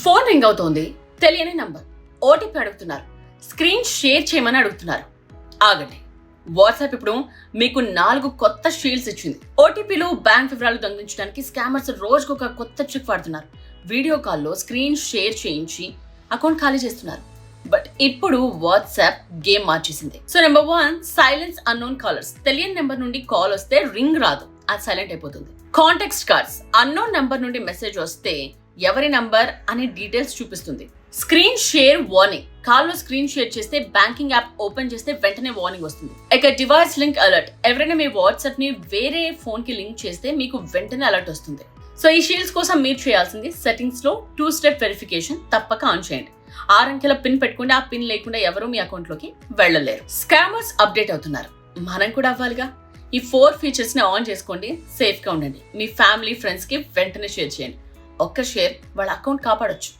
Phone ring అవుతోంది. తెలియని number. OTP అడుగుతున్నారు. స్క్రీన్ షేర్ చేయమని అడుగుతున్నారు. ఆగండి. వాట్సాప్ ఇప్పుడు మీకు 4 కొత్త షీల్డ్స్ ఇచ్చింది. ఓటీపీలు, బ్యాంక్ వివరాలు దొంగిలించడానికి స్కామర్స్ రోజుకొక కొత్త ట్రిక్ వాడుతున్నారు. వీడియో కాల్లో స్క్రీన్ షేర్ చేయించి అకౌంట్ ఖాళీ చేస్తున్నారు. బట్ ఇప్పుడు వాట్సాప్ గేమ్ మార్చేసింది. So number 1, silence unknown callers. తెలియని నెంబర్ నుండి కాల్ వస్తే రింగ్ రాదు, అది సైలెంట్ అయిపోతుంది. Contacts cards. అన్నోన్ నెంబర్ నుండి మెసేజ్ వస్తే ఎవరి నంబర్ అనే డీటెయిల్స్ చూపిస్తుంది. Screen share warning. కాల్లో స్క్రీన్ షేర్ చేస్తే బ్యాంకింగ్ యాప్ ఓపెన్ చేస్తే వెంటనే వార్నింగ్ వస్తుంది. ఇక డివైస్ లింక్ అలర్ట్. ఎవరైనా మీ వాట్సాప్ ని వేరే ఫోన్ కి లింక్ చేస్తే మీకు వెంటనే అలర్ట్ వస్తుంది. సో ఈ షీల్డ్స్ కోసం మీరు చేయాల్సింది సెట్టింగ్స్ లో 2 స్టెప్ వెరిఫికేషన్ తప్పక ఆన్ చేయండి. 6 అంకెల పిన్ పెట్టుకుంటే ఆ పిన్ లేకుండా ఎవరు మీ అకౌంట్ లోకి వెళ్ళలేరు. స్కామర్స్ అప్డేట్ అవుతున్నారు, మనం కూడా అవ్వాలిగా. ఈ 4 ఫీచర్స్ ని ఆన్ చేసుకోండి. సేఫ్ గా ఉండండి. మీ ఫ్యామిలీ, ఫ్రెండ్స్ కి వెంటనే షేర్ చేయండి. ఒక్క షేర్ వాళ్ళ అకౌంట్ కాపాడొచ్చు.